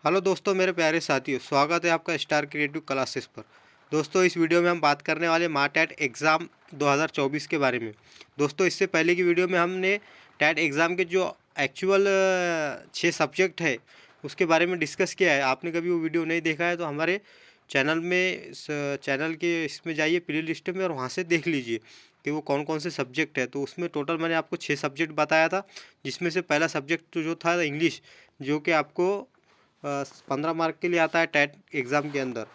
Hello दोस्तों, मेरे प्यारे साथियों, स्वागत है आपका स्टार क्रिएटिव क्लासेस पर। दोस्तों, इस वीडियो में हम बात करने वाले मार्टेट एग्ज़ाम 2024 के बारे में। दोस्तों, इससे पहले की वीडियो में हमने टेट एग्ज़ाम के जो एक्चुअल 6 सब्जेक्ट है उसके बारे में डिस्कस किया है। आपने कभी वो वीडियो नहीं देखा है तो हमारे चैनल में चैनल के इसमें जाइए, प्ले लिस्ट में, और वहाँ से देख लीजिए कि वो कौन कौन से सब्जेक्ट है। तो उसमें टोटल मैंने आपको 6 सब्जेक्ट बताया था, जिसमें से पहला सब्जेक्ट जो था इंग्लिश, जो कि आपको 15 मार्क के लिए आता है टेट एग्ज़ाम के अंदर।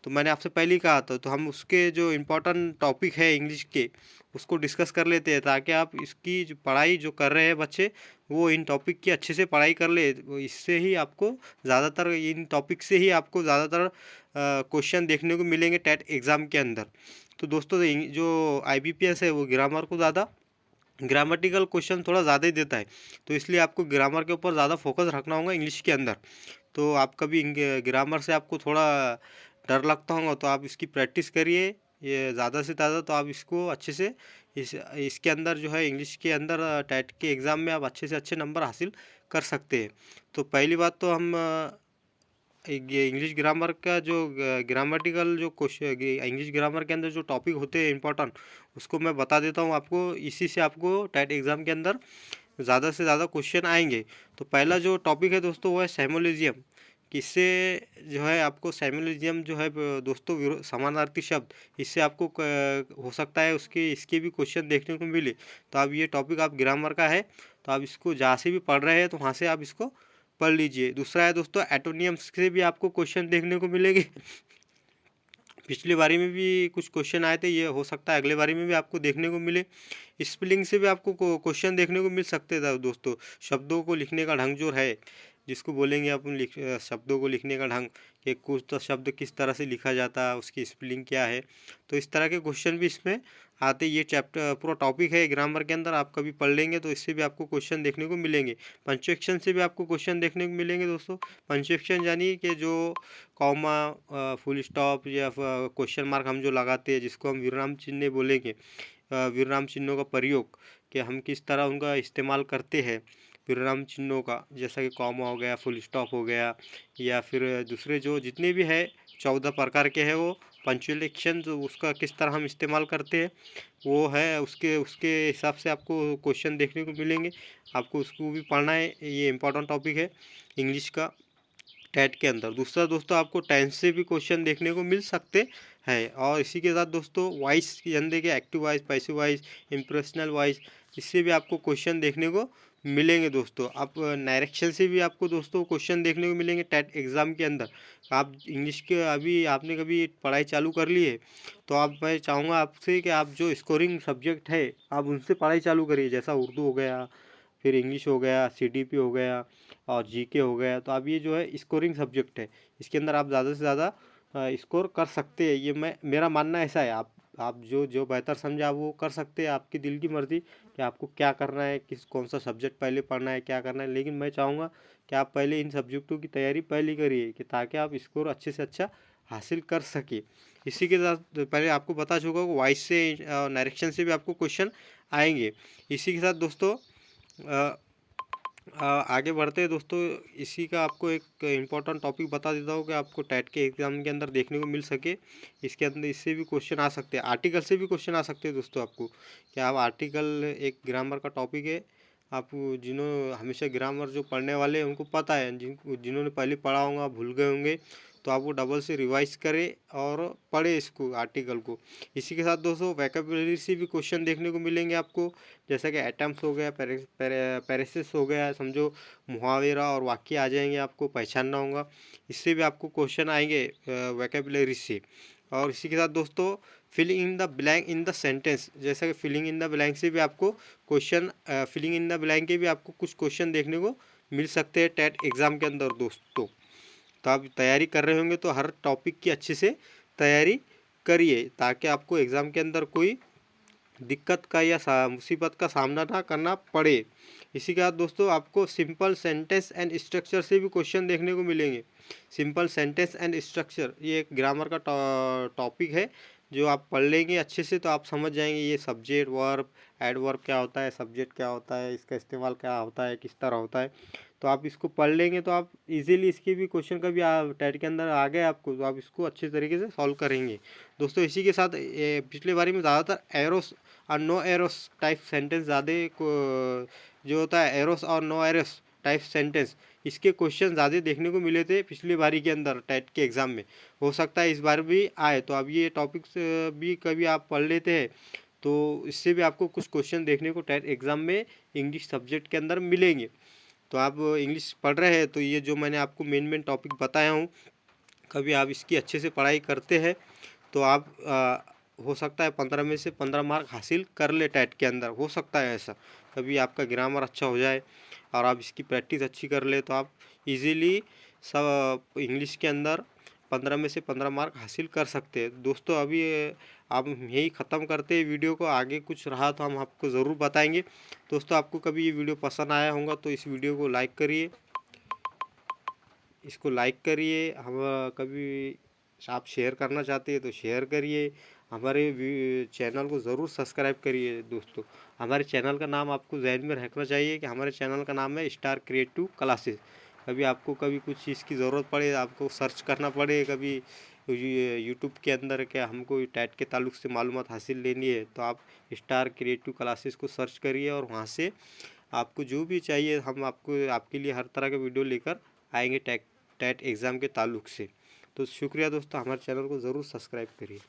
तो मैंने आपसे पहले ही कहा था, तो हम उसके जो इम्पोर्टेंट टॉपिक है इंग्लिश के उसको डिस्कस कर लेते हैं, ताकि आप इसकी जो पढ़ाई जो कर रहे हैं बच्चे, वो इन टॉपिक की अच्छे से पढ़ाई कर ले। इससे ही आपको ज़्यादातर इन टॉपिक से ही आपको ज़्यादातर क्वेश्चन देखने को मिलेंगे टेट एग्ज़ाम के अंदर। तो दोस्तों, जो IBPS है वो ग्रामर को ज़्यादा ग्रामेटिकल क्वेश्चन थोड़ा ज़्यादा ही देता है, तो इसलिए आपको ग्रामर के ऊपर ज़्यादा फोकस रखना होगा इंग्लिश के अंदर। तो आप कभी ग्रामर से आपको थोड़ा डर लगता होगा तो आप इसकी प्रैक्टिस करिए ये ज़्यादा से ज़्यादा, तो आप इसको अच्छे से इसके अंदर जो है इंग्लिश के अंदर टेट के एग्ज़ाम में आप अच्छे से अच्छे नंबर हासिल कर सकते हैं। तो पहली बात तो हम ये इंग्लिश ग्रामर का जो ग्रामेटिकल जो क्वेश्चन इंग्लिश ग्रामर के अंदर जो टॉपिक होते हैं इंपॉर्टेंट, उसको मैं बता देता हूँ आपको। इसी से आपको टेट एग्ज़ाम के अंदर ज़्यादा से ज़्यादा क्वेश्चन आएंगे। तो पहला जो टॉपिक है दोस्तों वो है सेमोलिज्म। किससे जो है आपको सेमोलिज्म जो है दोस्तों समानार्थी शब्द, इससे आपको हो सकता है उसके इसके भी क्वेश्चन देखने को मिले। तो आप ये टॉपिक आप ग्रामर का है, तो आप इसको जहाँ से भी पढ़ रहे हैं तो वहाँ से आप इसको पढ़ लीजिए। दूसरा है दोस्तों एटोनियम्स से भी आपको क्वेश्चन देखने को मिलेंगे। पिछली बारी में भी कुछ क्वेश्चन आए थे, ये हो सकता है अगले बारी में भी आपको देखने को मिले। स्पेलिंग से भी आपको क्वेश्चन देखने को मिल सकते थे दोस्तों। शब्दों को लिखने का ढंग जो है, जिसको बोलेंगे अपन शब्दों को लिखने का ढंग, कि कुछ तो शब्द किस तरह से लिखा जाता है, उसकी स्पेलिंग क्या है। तो इस तरह के क्वेश्चन भी इसमें आते। ये चैप्टर पूरा टॉपिक है ग्रामर के अंदर, आप कभी पढ़ लेंगे तो इससे भी आपको क्वेश्चन देखने को मिलेंगे। पंचुएक्शन से भी आपको क्वेश्चन देखने को मिलेंगे दोस्तों। पंचुएक्शन यानी कि जो कॉमा, फुल स्टॉप या क्वेश्चन मार्क हम जो लगाते हैं, जिसको हम विराम चिन्ह बोलेंगे, विराम चिन्हों का प्रयोग, कि हम किस तरह उनका इस्तेमाल करते हैं विराम चिन्हों का, जैसा कि कॉमा हो गया, फुल स्टॉप हो गया, या फिर दूसरे जो जितने भी है 14 प्रकार के हैं, वो पंचुएशन जो उसका किस तरह हम इस्तेमाल करते हैं वो है। उसके उसके हिसाब से आपको क्वेश्चन देखने को मिलेंगे। आपको उसको भी पढ़ना है, ये इंपॉर्टेंट टॉपिक है इंग्लिश का टेट के अंदर। दूसरा दोस्तों, आपको टेंस से भी क्वेश्चन देखने को मिल सकते हैं। और इसी के साथ दोस्तों वॉइस यानी कि active voice, passive voice, impersonal voice, इससे भी आपको क्वेश्चन देखने को मिलेंगे दोस्तों। आप डायरेक्शन से भी आपको दोस्तों क्वेश्चन देखने को मिलेंगे टेट एग्ज़ाम के अंदर। आप इंग्लिश के अभी आपने कभी पढ़ाई चालू कर ली है, तो आप मैं चाहूँगा आपसे कि आप जो स्कोरिंग सब्जेक्ट है आप उनसे पढ़ाई चालू करिए, जैसा उर्दू हो गया, फिर इंग्लिश हो गया, CDP हो गया, और GK हो गया। तो अब ये जो है स्कोरिंग सब्जेक्ट है, इसके अंदर आप ज़्यादा से ज़्यादा स्कोर कर सकते हैं। ये मेरा मानना ऐसा है। आप जो जो बेहतर समझा वो कर सकते हैं, आपकी दिल की मर्ज़ी कि आपको क्या करना है, कौन सा सब्जेक्ट पहले पढ़ना है, क्या करना है। लेकिन मैं चाहूँगा कि आप पहले इन सब्जेक्टों की तैयारी पहले करिए, कि ताकि आप स्कोर अच्छे से अच्छा हासिल कर सके। इसी के साथ पहले आपको बता चुका हूँ, वॉइस से डायरेक्शन से भी आपको क्वेश्चन आएंगे। इसी के साथ दोस्तों आगे बढ़ते हैं दोस्तों। इसी का आपको एक इम्पॉर्टेंट टॉपिक बता देता हूँ कि आपको टेट के एग्ज़ाम के अंदर देखने को मिल सके। इसके अंदर इससे भी क्वेश्चन आ सकते हैं, आर्टिकल से भी क्वेश्चन आ सकते हैं दोस्तों आपको। क्या आप आर्टिकल एक ग्रामर का टॉपिक है, आप हमेशा ग्रामर जो पढ़ने वाले हैं उनको पता है, जिन्होंने पहले पढ़ा होगा भूल गए होंगे, तो आप वो डबल से रिवाइज करें और पढ़े इसको आर्टिकल को। इसी के साथ दोस्तों वोकैबुलरी से भी क्वेश्चन देखने को मिलेंगे आपको, जैसा कि एटम्स हो गया, पैरेसिस हो गया, समझो मुहावरा और वाक्य आ जाएंगे, आपको पहचानना होगा। इससे भी आपको क्वेश्चन आएंगे वोकैबुलरी से। और इसी के साथ दोस्तों filling in the blank in the sentence, जैसा कि फिलिंग इन द ब्लैंक से भी आपको question, filling in the blank के भी आपको कुछ क्वेश्चन देखने को मिल सकते हैं टेट एग्ज़ाम के अंदर दोस्तों। तो आप तैयारी कर रहे होंगे तो हर टॉपिक की अच्छे से तैयारी करिए, ताकि आपको एग्ज़ाम के अंदर कोई दिक्कत का या मुसीबत का सामना ना करना पड़े। इसी के साथ दोस्तों आपको सिंपल सेंटेंस एंड स्ट्रक्चर से भी क्वेश्चन देखने को मिलेंगे। सिंपल सेंटेंस एंड स्ट्रक्चर ये एक ग्रामर का टॉपिक है, जो आप पढ़ लेंगे अच्छे से तो आप समझ जाएंगे ये सब्जेक्ट, वर्ब, एडवर्ब क्या होता है, सब्जेक्ट क्या होता है, इसका इस्तेमाल क्या होता है, किस तरह होता है। तो आप इसको पढ़ लेंगे तो आप इजीली इसके भी क्वेश्चन कभी टेट के अंदर आ गए आपको तो आप इसको अच्छे तरीके से सॉल्व करेंगे। दोस्तों इसी के साथ पिछले बारी में ज़्यादातर एरोस और नो एरोस टाइप सेंटेंस ज़्यादा जो होता है एरोस और नो एरोस टाइप सेंटेंस, इसके क्वेश्चन ज़्यादा देखने को मिले थे पिछली बारी के अंदर टेट के एग्ज़ाम में। हो सकता है इस बार भी आए, तो अब ये टॉपिक्स भी कभी आप पढ़ लेते हैं तो इससे भी आपको कुछ क्वेश्चन देखने को टेट एग्ज़ाम में इंग्लिश सब्जेक्ट के अंदर मिलेंगे। तो आप इंग्लिश पढ़ रहे हैं तो ये जो मैंने आपको मेन टॉपिक बताया हूँ, कभी आप इसकी अच्छे से पढ़ाई करते हैं तो आप हो सकता है 15 में से 15 मार्क हासिल कर ले टेट के अंदर, हो सकता है ऐसा। कभी आपका ग्रामर अच्छा हो जाए और आप इसकी प्रैक्टिस अच्छी कर ले तो आप इजीली सब इंग्लिश के अंदर 15 में से 15 मार्क हासिल कर सकते हैं। दोस्तों अभी आप यही ख़त्म करते हैं वीडियो को, आगे कुछ रहा तो हम आपको ज़रूर बताएंगे। दोस्तों आपको कभी ये वीडियो पसंद आया होगा तो इस वीडियो को लाइक करिए, इसको लाइक करिए। हम कभी आप शेयर करना चाहते हैं तो शेयर करिए। हमारे चैनल को ज़रूर सब्सक्राइब करिए। दोस्तों हमारे चैनल का नाम आपको ज़हन में रखना चाहिए कि हमारे चैनल का नाम है स्टार क्रिएटिव क्लासेस। कभी आपको कभी कुछ चीज़ की ज़रूरत पड़े, आपको सर्च करना पड़े कभी यूट्यूब के अंदर क्या हमको टैट के ताल्लुक से मालूमात हासिल लेनी है तो आप स्टार क्रिएटिव क्लासेस को सर्च करिए और वहाँ से आपको जो भी चाहिए हम आपको आपके लिए हर तरह का वीडियो लेकर आएंगे टैट एग्ज़ाम के ताल्लुक से। तो शुक्रिया दोस्तों, हमारे चैनल को ज़रूर सब्सक्राइब करिए।